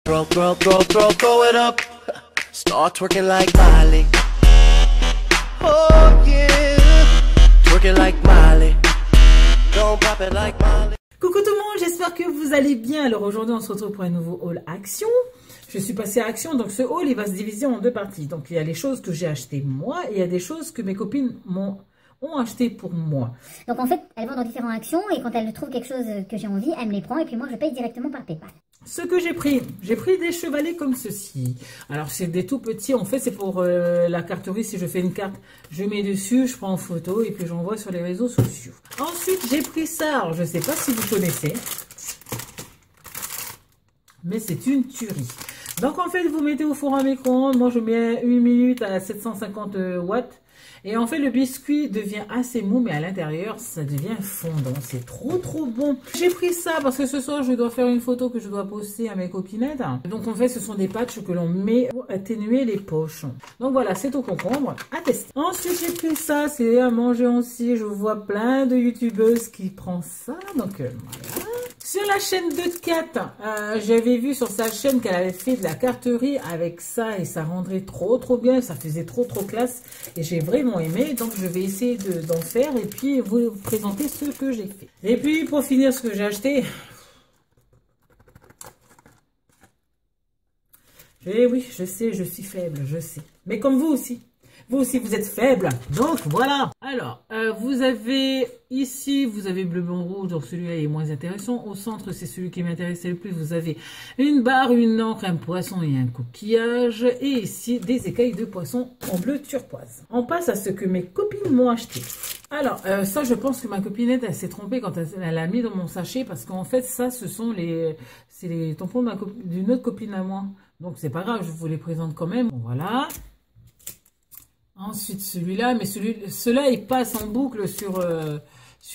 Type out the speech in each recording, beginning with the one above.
Throw it up. Start twerking like Miley. Oh yeah. Twerking like Miley. Don't pop it like Miley. Coucou tout le monde, j'espère que vous allez bien. Alors aujourd'hui on se retrouve pour un nouveau haul action. Je suis passée à action, donc ce haul il va se diviser en deux parties. Donc il y a les choses que j'ai achetées moi et il y a des choses que mes copines ont acheté pour moi. Donc en fait, elles vont dans différentes actions et quand elles trouvent quelque chose que j'ai envie, elles me les prennent et puis moi je paye directement par PayPal. Ce que j'ai pris des chevalets comme ceci. Alors c'est des tout petits, en fait c'est pour la carterie. Si je fais une carte, je mets dessus, je prends en photo et puis j'envoie sur les réseaux sociaux. Ensuite j'ai pris ça, alors je ne sais pas si vous connaissez, mais c'est une tuerie. Donc en fait vous mettez au four à micro-ondes, moi je mets 1 minute à 750 watts. Et en fait, le biscuit devient assez mou, mais à l'intérieur, ça devient fondant. C'est trop bon. J'ai pris ça parce que ce soir, je dois faire une photo que je dois poster à mes copinettes. Donc, en fait, ce sont des patchs que l'on met pour atténuer les poches. Donc, voilà, c'est au concombre à tester. Ensuite, j'ai pris ça. C'est à manger aussi. Je vois plein de youtubeuses qui prennent ça. Donc, voilà. Sur la chaîne de Kat, j'avais vu sur sa chaîne qu'elle avait fait de la carterie avec ça et ça rendrait trop bien, ça faisait trop classe et j'ai vraiment aimé, donc je vais essayer d'en faire et puis vous présenter ce que j'ai fait. Et puis pour finir ce que j'ai acheté, et oui je sais, je suis faible, je sais, mais comme vous aussi vous êtes faible, donc voilà. Alors vous avez ici, vous avez bleu, blanc, rouge, donc celui-là est moins intéressant. Au centre, c'est celui qui m'intéressait le plus. Vous avez une barre, une encre, un poisson et un coquillage. Et ici, des écailles de poisson en bleu turquoise. On passe à ce que mes copines m'ont acheté. Alors, ça, je pense que ma copinette, elle s'est trompée quand elle l'a mis dans mon sachet. Parce qu'en fait, ça, ce sont les tampons d'une autre copine à moi. Donc, c'est pas grave, je vous les présente quand même. Bon, voilà. Ensuite, celui-là, mais ceux-là, ils passent en boucle sur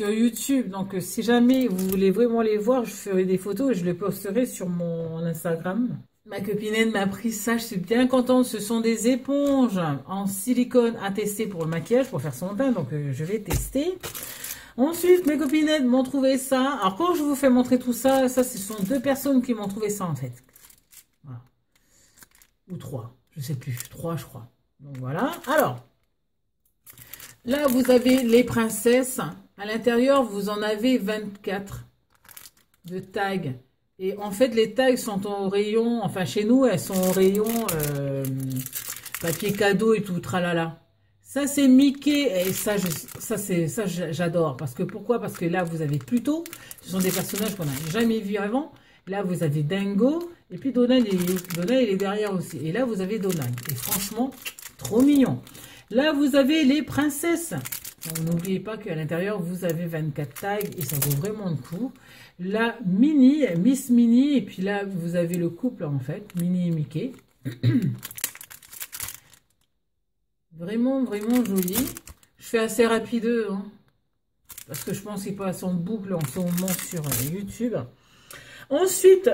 YouTube. Donc, si jamais vous voulez vraiment les voir, je ferai des photos et je les posterai sur mon Instagram. Ma copinette m'a pris ça, je suis bien contente. Ce sont des éponges en silicone à tester pour le maquillage, pour faire son teint. Donc, je vais tester. Ensuite, mes copinettes m'ont trouvé ça. Alors, quand je vous fais montrer tout ça, ce sont 2 personnes qui m'ont trouvé ça, en fait. Voilà. Ou 3, je sais plus. 3, je crois. Donc voilà. Alors, là, vous avez les princesses. À l'intérieur, vous en avez 24 de tags. Et en fait, les tags sont au rayon, enfin chez nous, elles sont au rayon papier cadeau et tout, tralala. Ça, c'est Mickey. Et ça, j'adore. Parce que pourquoi? Parce que là, vous avez Pluto. Ce sont des personnages qu'on n'a jamais vus avant. Là, vous avez Dingo. Et puis Donald, il est derrière aussi. Et là, vous avez Donald. Et franchement, trop mignon. Là, vous avez les princesses. N'oubliez pas qu'à l'intérieur, vous avez 24 tags. Et ça vaut vraiment le coup. Là, Miss Minnie. Et puis là, vous avez le couple, en fait. Minnie et Mickey. Vraiment joli. Je fais assez rapide, hein, parce que je pense qu'il passe en boucle en ce moment sur YouTube. Ensuite,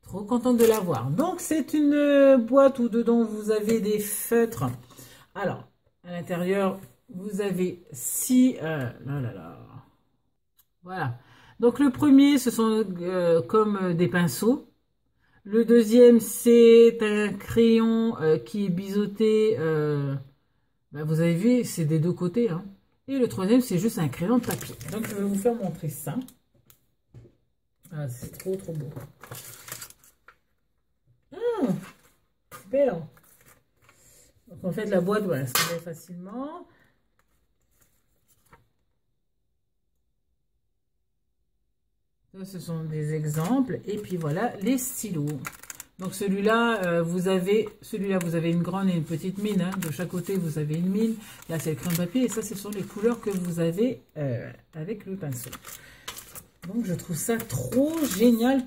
trop contente de l'avoir. Donc, c'est une boîte où dedans, vous avez des feutres. Alors, à l'intérieur, vous avez 6... Voilà. Donc, le premier, ce sont comme des pinceaux. Le deuxième, c'est un crayon qui est biseauté. Vous avez vu, c'est des 2 côtés. Hein. Et le troisième, c'est juste un crayon de papier. Donc, je vais vous faire montrer ça. Ah, c'est trop beau. Super. Donc, en fait, la boîte, voilà, ça va facilement. Ça, ce sont des exemples. Et puis, voilà, les stylos. Donc, celui-là, vous avez une grande et une petite mine. Hein. De chaque côté, vous avez une mine. Là, c'est le crayon de papier. Et ça, ce sont les couleurs que vous avez avec le pinceau. Donc, je trouve ça trop génial,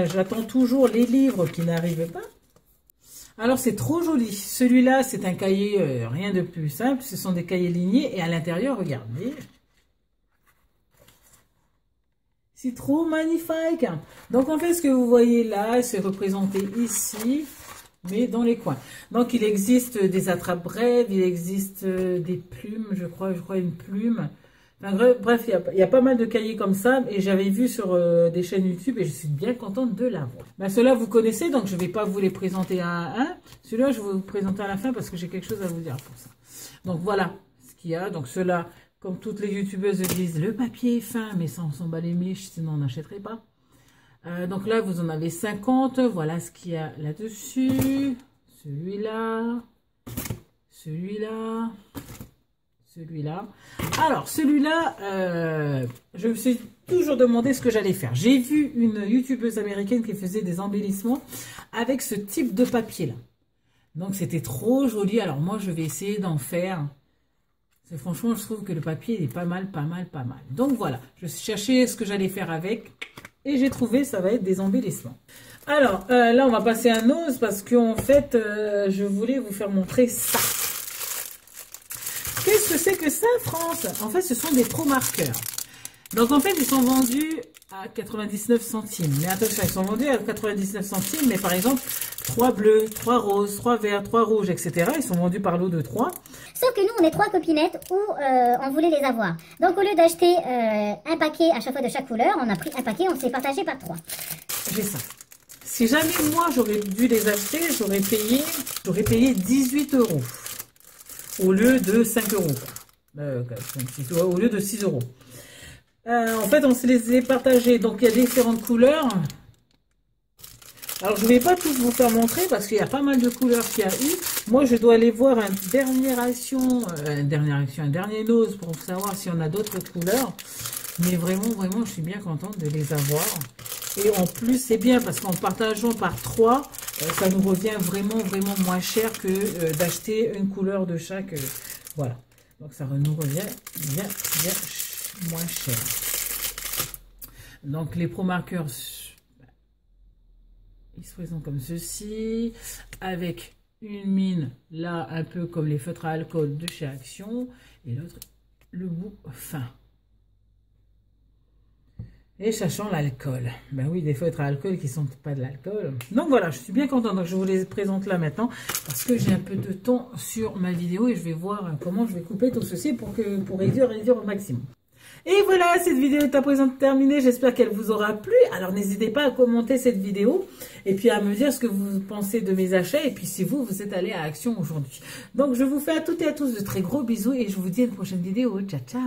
J'attends toujours les livres qui n'arrivent pas. Alors, c'est trop joli. Celui-là, c'est un cahier, rien de plus simple. Ce sont des cahiers lignés. Et à l'intérieur, regardez. C'est trop magnifique. Donc, en fait, ce que vous voyez là, c'est représenté ici, mais dans les coins. Donc, il existe des attrape-brèves, il existe des plumes, je crois une plume. Enfin, bref, il y a pas mal de cahiers comme ça et j'avais vu sur des chaînes YouTube et je suis bien contente de l'avoir. Ben, ceux-là, vous connaissez, donc je ne vais pas vous les présenter un à un. Celui-là, je vais vous présenter à la fin parce que j'ai quelque chose à vous dire pour ça. Donc voilà ce qu'il y a. Donc ceux-là, comme toutes les youtubeuses disent, le papier est fin, mais ça, on s'en bat les miches, sinon on n'achèterait pas. Donc là, vous en avez 50. Voilà ce qu'il y a là-dessus. Celui-là. Celui-là. Celui-là. Alors, celui-là, je me suis toujours demandé ce que j'allais faire. J'ai vu une youtubeuse américaine qui faisait des embellissements avec ce type de papier-là. Donc, c'était trop joli. Alors, moi, je vais essayer d'en faire. Franchement, je trouve que le papier est pas mal. Donc, voilà. Je cherchais ce que j'allais faire avec. Et j'ai trouvé, ça va être des embellissements. Alors, là, on va passer à Nose parce qu'en fait, je voulais vous faire montrer ça. Qu'est-ce que c'est que ça, France? En fait, ce sont des Pro marqueurs. Donc, en fait, ils sont vendus à 99 centimes. Mais attention, ils sont vendus à 99 centimes. Mais par exemple, 3 bleus, 3 roses, 3 verts, 3 rouges, etc. Ils sont vendus par lot de 3. Sauf que nous, on est 3 copinettes où on voulait les avoir. Donc, au lieu d'acheter un paquet à chaque fois de chaque couleur, on a pris un paquet, on s'est partagé par 3. J'ai ça. Si jamais moi, j'aurais dû les acheter, j'aurais payé 18 € au lieu de 5 €. Au lieu de 6 €. En fait, on se les est partagés. Donc, il y a différentes couleurs. Alors, je ne vais pas tous vous faire montrer parce qu'il y a pas mal de couleurs qu'il y a eu. Moi, je dois aller voir un dernier Nose pour savoir si on a d'autres couleurs. Mais vraiment, je suis bien contente de les avoir. Et en plus, c'est bien parce qu'en partageant par 3, ça nous revient vraiment moins cher que d'acheter une couleur de chaque. Voilà. Donc, ça nous revient bien moins cher. Donc, les Pro marqueurs, ils se présentent comme ceci, avec une mine là, un peu comme les feutres à alcool de chez Action, et l'autre, le bout fin. Et sachant l'alcool. Ben oui, des feutres à alcool qui ne sont pas de l'alcool. Donc voilà, je suis bien contente. Donc je vous les présente là maintenant parce que j'ai un peu de temps sur ma vidéo et je vais voir comment je vais couper tout ceci pour réduire au maximum. Et voilà, cette vidéo est à présent terminée. J'espère qu'elle vous aura plu. Alors n'hésitez pas à commenter cette vidéo et puis à me dire ce que vous pensez de mes achats et puis si vous êtes allé à Action aujourd'hui. Donc je vous fais à toutes et à tous de très gros bisous et je vous dis à une prochaine vidéo. Ciao, ciao.